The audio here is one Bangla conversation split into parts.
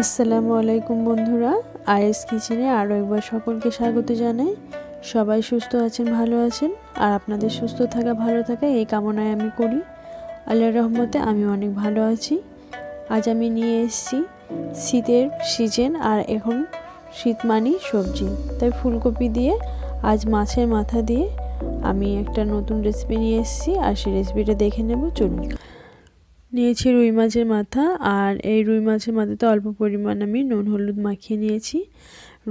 আসসালামু আলাইকুম বন্ধুরা, আরএস কিচেনে আরও একবার সকলকে স্বাগত জানাই। সবাই সুস্থ আছেন, ভালো আছেন, আর আপনাদের সুস্থ থাকা ভালো থাকা এই কামনায় আমি করি। আল্লাহর রহমতে আমি অনেক ভালো আছি। আজ আমি নিয়ে এসেছি শীতের সিজন, আর এখন শীত মানেই সবজি, তাই ফুলকপি দিয়ে আজ মাছের মাথা দিয়ে আমি একটা নতুন রেসিপি নিয়ে এসেছি, আর সেই রেসিপিটা দেখে নেব। চলুন। নিয়েছি রুই মাছের মাথা, আর এই রুই মাছের মাথাতে অল্প পরিমাণ আমি নুন হলুদ মাখিয়ে নিয়েছি।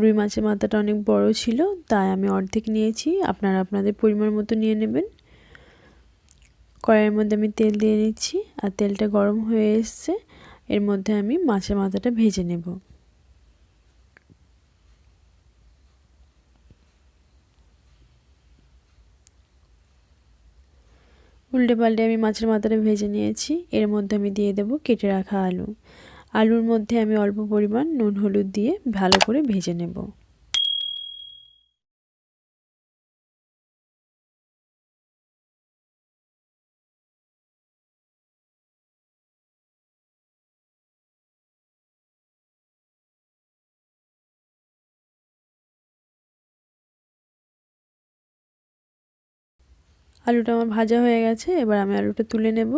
রুই মাছের মাথাটা অনেক বড় ছিল, তাই আমি অর্ধেক নিয়েছি, আপনারা আপনাদের পরিমাণ মতো নিয়ে নেবেন। কড়াইয়ের মধ্যে আমি তেল দিয়ে নিচ্ছি, আর তেলটা গরম হয়ে এসছে। এর মধ্যে আমি মাছের মাথাটা ভেজে নেব। উল্টে পাল্টে আমি মাছের মাথাটা ভেজে নিয়েছি। এর মধ্যে আমি দিয়ে দেব কেটে রাখা আলু। আলুর মধ্যে আমি অল্প পরিমাণ নুন হলুদ দিয়ে ভালো করে ভেজে নেব। আলুটা আমার ভাজা হয়ে গেছে, এবার আমি আলুটা তুলে নেব।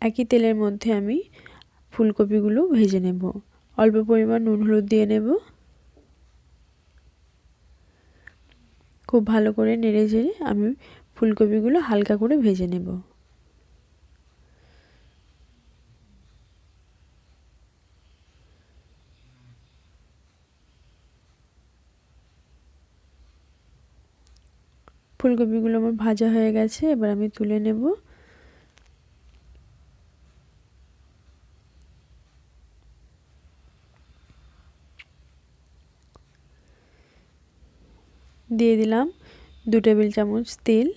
একই তেলের মধ্যে আমি ফুলকপিগুলো ভেজে নেব। অল্প পরিমাণ নুন হলুদ দিয়ে নেব। খুব ভালো করে নেড়ে চেড়ে আমি ফুলকপিগুলো হালকা করে ভেজে নেব। ফুলকপিগুলো আমার ভাজা হয়ে গেছে, এবার আমি তুলে নেব। দিয়ে দিলাম 2 টেবিল চামচ তেল,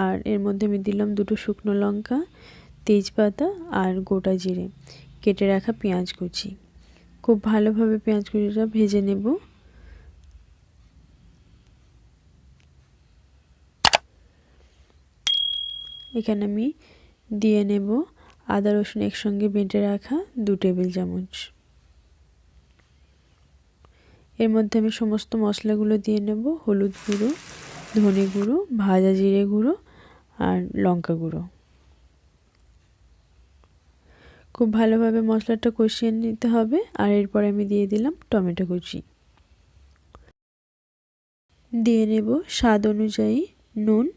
আর এর মধ্যে আমি দিলাম 2টো শুকনো লঙ্কা, তেজপাতা আর গোটা জিরে, কেটে রাখা পেঁয়াজ কুচি। খুব ভালোভাবে পেঁয়াজ কুচিটা ভেজে নেব। এখানে আমি দিয়ে নেব আদা রসুন একসঙ্গে বেটে রাখা 2 টেবিল চামচ। এর মধ্যে আমি সমস্ত মশলাগুলো দিয়ে নেব। হলুদ গুঁড়ো, ধনে গুঁড়ো, ভাজা জিরে গুঁড়ো আর লঙ্কা গুঁড়ো। খুব ভালোভাবে মশলাটা কষিয়ে নিতে হবে। আর এরপর আমি দিয়ে দিলাম টমেটো কুচি। দিয়ে নেব স্বাদ অনুযায়ী নুন,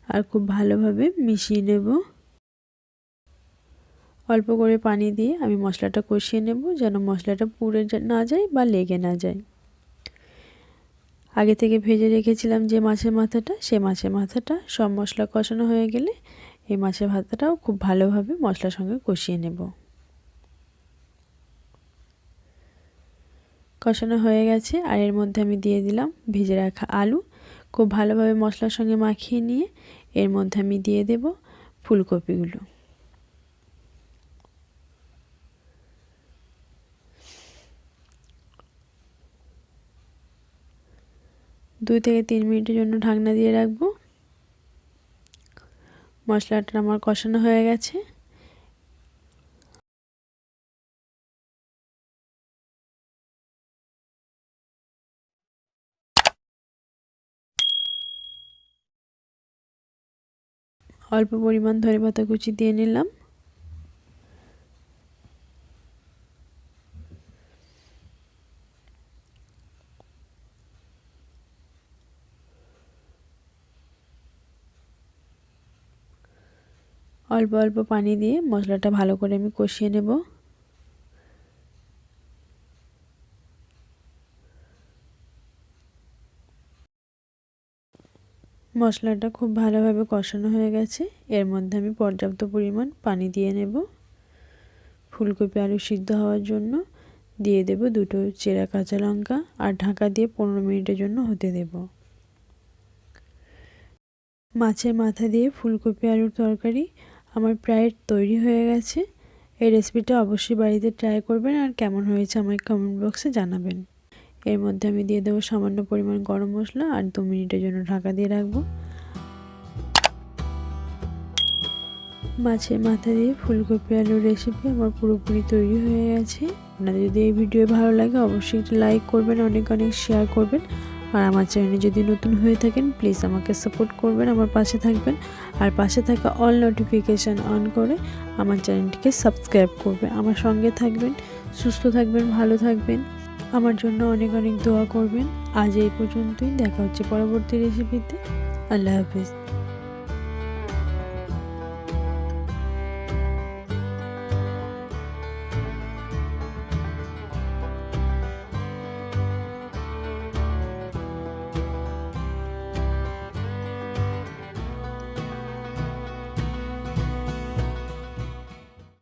আর খুব ভালোভাবে মিশিয়ে নেব। অল্প করে পানি দিয়ে আমি মশলাটা কষিয়ে নেব, যেন মশলাটা পুড়ে না যায় বা লেগে না যায়। আগে থেকে ভেজে রেখেছিলাম যে মাছের মাথাটা, সেই মাছের মাথাটা সব মশলা কষানো হয়ে গেলে এই মাছের মাথাটাও খুব ভালোভাবে মশলার সঙ্গে কষিয়ে নেব। কষানো হয়ে গেছে, আর এর মধ্যে আমি দিয়ে দিলাম ভেজে রাখা আলু। খুব ভালোভাবে মশলার সঙ্গে মাখিয়ে নিয়ে এর মধ্যে আমি দিয়ে দেব ফুলকপিগুলো। দুই থেকে 3 মিনিটের জন্য ঢাকনা দিয়ে রাখবো। মশলাটা আমার কষানো হয়ে গেছে। অল্প পরিমাণ ধনেপাতা কুচি দিয়ে নিলাম। অল্প অল্প পানি দিয়ে মশলাটা ভালো করে আমি কষিয়ে নেব। মশলাটা খুব ভালোভাবে কষানো হয়ে গেছে। এর মধ্যে আমি পর্যাপ্ত পরিমাণ পানি দিয়ে নেব। ফুলকপি আলু সিদ্ধ হওয়ার জন্য দিয়ে দেব 2টো চেরা কাঁচা লঙ্কা, আর ঢাকা দিয়ে 15 মিনিটের জন্য হতে দেব। মাছের মাথা দিয়ে ফুলকপি আলুর তরকারি আমার প্রায় তৈরি হয়ে গেছে। এই রেসিপিটা অবশ্যই বাড়িতে ট্রাই করবেন, আর কেমন হয়েছে আমাকে কমেন্ট বক্সে জানাবেন। এর মধ্যে আমি দিয়ে দেবো সামান্য পরিমাণ গরম মশলা আর 2 মিনিটের জন্য ঢাকা দিয়ে রাখবো। মাছের মাথা দিয়ে ফুলকপি আলুর রেসিপি আমার পুরোপুরি তৈরি হয়ে গেছে। আপনাদের যদি এই ভিডিও ভালো লাগে অবশ্যই একটু লাইক করবেন, অনেক শেয়ার করবেন। আর আমার চ্যানেলে যদি নতুন হয়ে থাকেন প্লিজ আমাকে সাপোর্ট করবেন, আমার পাশে থাকবেন। আর পাশে থাকা অল নোটিফিকেশান অন করে আমার চ্যানেলটিকে সাবস্ক্রাইব করবেন। আমার সঙ্গে থাকবেন, সুস্থ থাকবেন, ভালো থাকবেন। আমার জন্য অনেক দোয়া করবেন। আজ এই পর্যন্তই, দেখা হচ্ছে পরবর্তী রেসিপিতে। আল্লাহ হাফেজ।